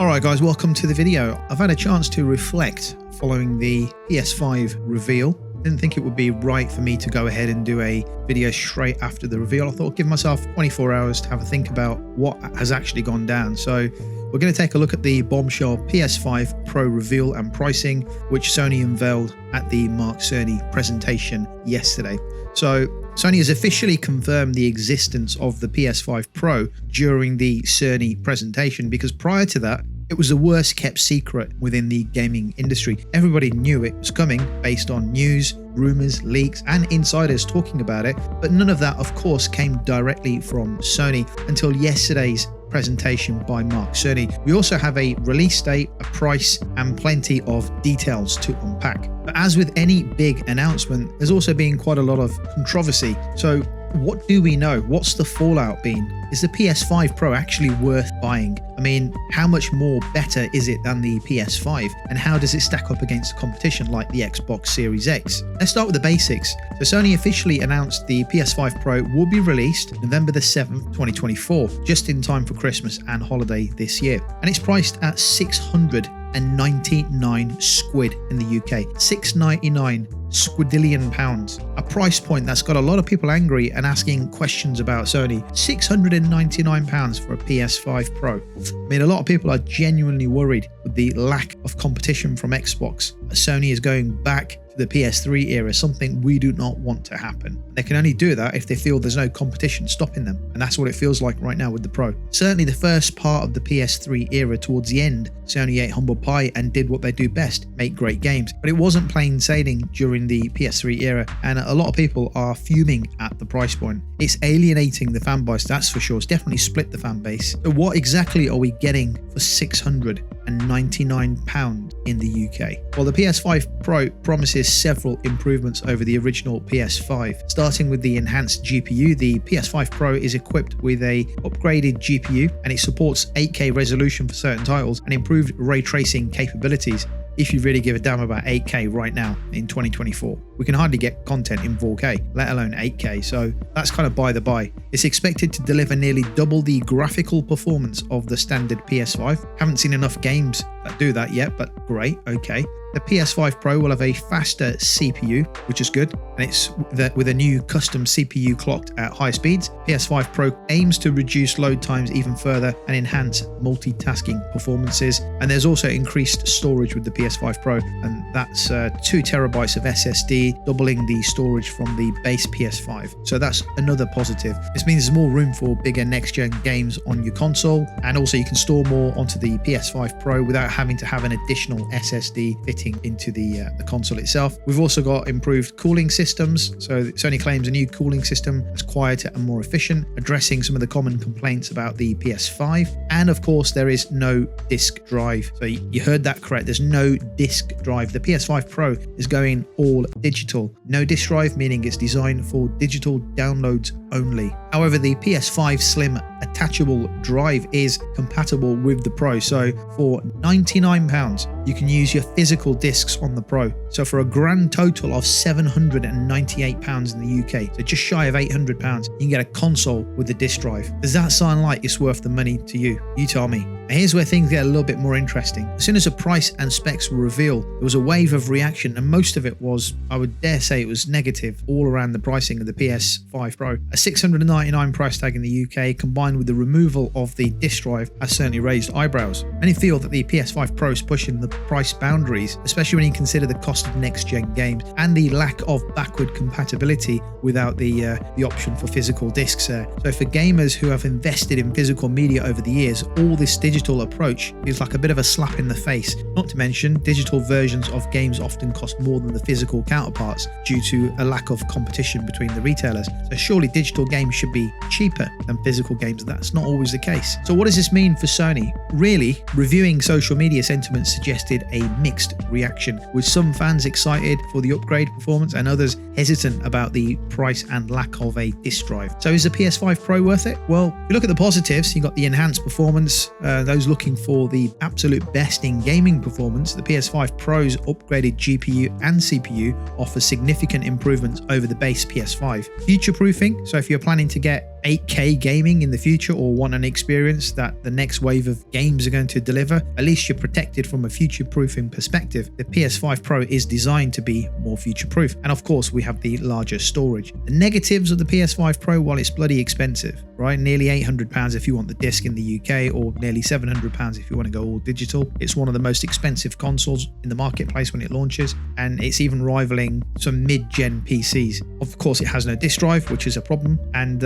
Alright guys, welcome to the video. I've had a chance to reflect following the PS5 reveal. Didn't think it would be right for me to go ahead and do a video straight after the reveal. I thought I'd give myself 24 hours to have a think about what has actually gone down. So we're going to take a look at the bombshell PS5 Pro reveal and pricing, which Sony unveiled at the Mark Cerny presentation yesterday. So Sony has officially confirmed the existence of the PS5 Pro during the Cerny presentation, because prior to that, it was the worst kept secret within the gaming industry. Everybody knew it was coming based on news, rumors, leaks, and insiders talking about it, but none of that, of course, came directly from Sony until yesterday's presentation by Mark Cerny. We also have a release date, a price, and plenty of details to unpack. But as with any big announcement, there's also been quite a lot of controversy. So what do we know? What's the fallout been? Is the PS5 Pro actually worth buying? I mean, how much more better is it than the PS5? And how does it stack up against the competition like the Xbox Series X? Let's start with the basics. So Sony officially announced the PS5 Pro will be released November the 7th, 2024, just in time for Christmas and holiday this year. And it's priced at 699 squid in the UK, 699 squidillion pounds, a price point that's got a lot of people angry and asking questions about Sony. 699 pounds for a PS5 Pro. I mean, a lot of people are genuinely worried with the lack of competition from Xbox. Sony is going back to the PS3 era, something we do not want to happen. They can only do that if they feel there's no competition stopping them, and that's what it feels like right now with the Pro. Certainly the first part of the PS3 era, towards the end, Sony ate humble pie and did what they do best, make great games. But it wasn't plain sailing during the PS3 era, and a lot of people are fuming at the price point. It's alienating the fan base, that's for sure. It's definitely split the fan base. So what exactly are we getting for £699 in the UK? Well, the PS5 Pro promises several improvements over the original PS5. Starting with the enhanced GPU, the PS5 Pro is equipped with a upgraded GPU, and it supports 8K resolution for certain titles and improved ray tracing capabilities. If you really give a damn about 8K right now in 2024. We can hardly get content in 4K, let alone 8K, so that's kind of by the by. It's expected to deliver nearly double the graphical performance of the standard PS5. Haven't seen enough games that do that yet, but great, okay. The PS5 Pro will have a faster CPU, which is good, and it's with a new custom CPU clocked at high speeds. PS5 Pro aims to reduce load times even further and enhance multitasking performances. And there's also increased storage with the PS5 Pro, and that's 2 terabytes of SSD, doubling the storage from the base PS5. So that's another positive. This means there's more room for bigger next-gen games on your console, and also you can store more onto the PS5 Pro without having to have an additional SSD fitting into the console itself. We've also got improved cooling systems. So Sony claims a new cooling system that's quieter and more efficient, addressing some of the common complaints about the PS5. And of course, there is no disk drive. So you heard that correct. There's no disk drive. The PS5 Pro is going all digital. No disk drive, meaning it's designed for digital downloads only. However, the PS5 Slim attachable drive is compatible with the Pro. So for £99, you can use your physical discs on the Pro. So for a grand total of £798 in the UK, so just shy of £800, you can get a console with the disc drive. Does that sound like it's worth the money to you? You tell me. And here's where things get a little bit more interesting. As soon as the price and specs were revealed, there was a wave of reaction, and most of it was, I would dare say it was negative, all around the pricing of the PS5 Pro. A $699 price tag in the UK, combined with the removal of the disc drive, has certainly raised eyebrows. Many feel that the PS5 Pro is pushing the price boundaries, especially when you consider the cost of next-gen games and the lack of backward compatibility without the option for physical discs there. So for gamers who have invested in physical media over the years, all this digital approach is like a bit of a slap in the face. Not to mention, digital versions of games often cost more than the physical counterparts due to a lack of competition between the retailers. So surely digital games should be cheaper than physical games. That's not always the case. So what does this mean for Sony? Really, reviewing social media sentiment suggested a mixed reaction, with some fans excited for the upgrade performance and others hesitant about the price and lack of a disc drive. So is the PS5 Pro worth it? Well, if you look at the positives, you got the enhanced performance. Those looking for the absolute best in gaming performance, the PS5 Pro's upgraded GPU and CPU offer significant improvements over the base PS5. Future proofing, so if you're planning to get 8K gaming in the future or want an experience that the next wave of games are going to deliver, at least you're protected from a future-proofing perspective. The PS5 Pro is designed to be more future-proof. And of course, we have the larger storage. The negatives of the PS5 Pro, well, it's bloody expensive, right? Nearly £800 if you want the disc in the UK, or nearly £700 if you want to go all digital. It's one of the most expensive consoles in the marketplace when it launches, and it's even rivaling some mid-gen PCs. Of course, it has no disk drive, which is a problem. And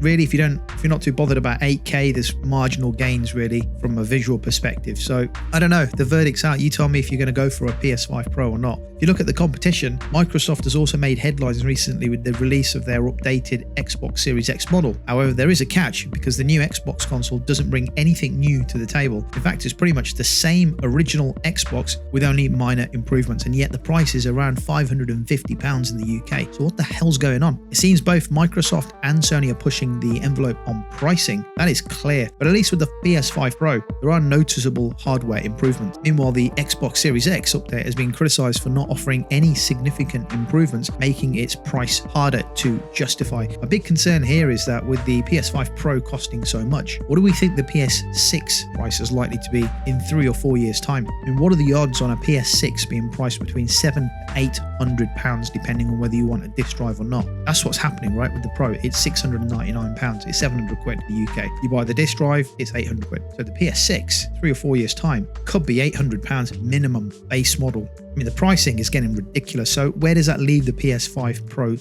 really, if you're not too bothered about 8K, there's marginal gains really from a visual perspective. So I don't know, the verdict's out. You tell me if you're going to go for a PS5 Pro or not. If you look at the competition, Microsoft has also made headlines recently with the release of their updated Xbox Series X model. However, there is a catch, because the new Xbox console doesn't bring anything new to the table. In fact, it's pretty much the same original Xbox with only minor improvements, and yet the price is around £550 in the UK. So what the hell's going on? It seems both Microsoft and Sony are pushing the envelope on pricing. That is clear. But at least with the PS5 Pro, there are noticeable hardware improvements. Meanwhile, the Xbox Series X update has been criticized for not offering any significant improvements, making its price harder to justify. A big concern here is that with the PS5 Pro costing so much, what do we think the PS6 price is likely to be in 3 or 4 years' time? I mean, what are the odds on a PS6 being priced between £700 and £800 depending on whether you want a disc drive or not? That's what's happening, right? With the Pro, it's £699. It's 700 quid in the UK. You buy the disc drive, it's 800 quid. So the PS6, 3 or 4 years' time, could be £800 minimum base model. I mean, the pricing is getting ridiculous. So where does that leave the PS5 Pro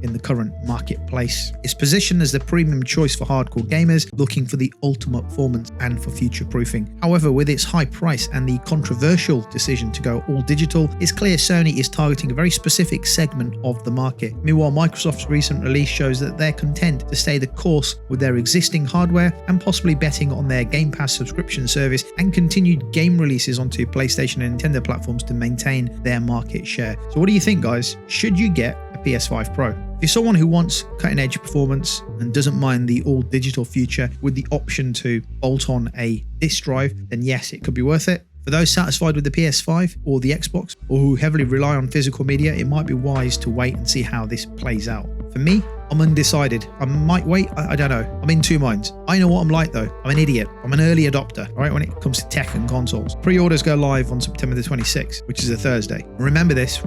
in the current marketplace? It's positioned as the premium choice for hardcore gamers looking for the ultimate performance and for future proofing. However, with its high price and the controversial decision to go all digital, it's clear Sony is targeting a very specific segment of the market. Meanwhile, Microsoft's recent release shows that they're content to stay the course with their existing hardware and possibly betting on their Game Pass subscription service and continued game releases onto PlayStation and Nintendo platforms to maintain their market share. So what do you think, guys? Should you get a PS5 Pro? If you're someone who wants cutting-edge performance and doesn't mind the all-digital future with the option to bolt on a disc drive, then yes, it could be worth it. For those satisfied with the PS5 or the Xbox, or who heavily rely on physical media, it might be wise to wait and see how this plays out. For me, I'm undecided. I might wait. I don't know. I'm in two minds. I know what I'm like though. I'm an idiot. I'm an early adopter, right, when it comes to tech and consoles. Pre-orders go live on September the 26th, which is a Thursday. Remember this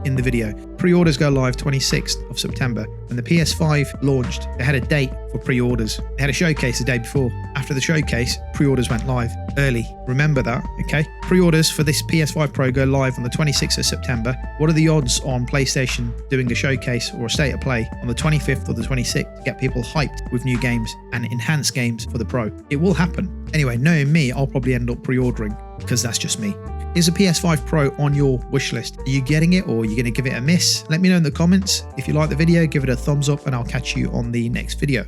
in the video. Pre-orders go live 26th of September. When the PS5 launched, they had a date for pre-orders. They had a showcase the day before. After the showcase, pre-orders went live early. Remember that, okay? Pre-orders for this PS5 Pro go live on the 26th of September. What are the odds on PlayStation doing a showcase or a state of play on the 25th or the 26th to get people hyped with new games and enhanced games for the Pro? It will happen. Anyway, knowing me, I'll probably end up pre-ordering because that's just me. Is a PS5 Pro on your wish list? Are you getting it, or are you going to give it a miss? Let me know in the comments. If you like the video, give it a thumbs up and I'll catch you on the next video.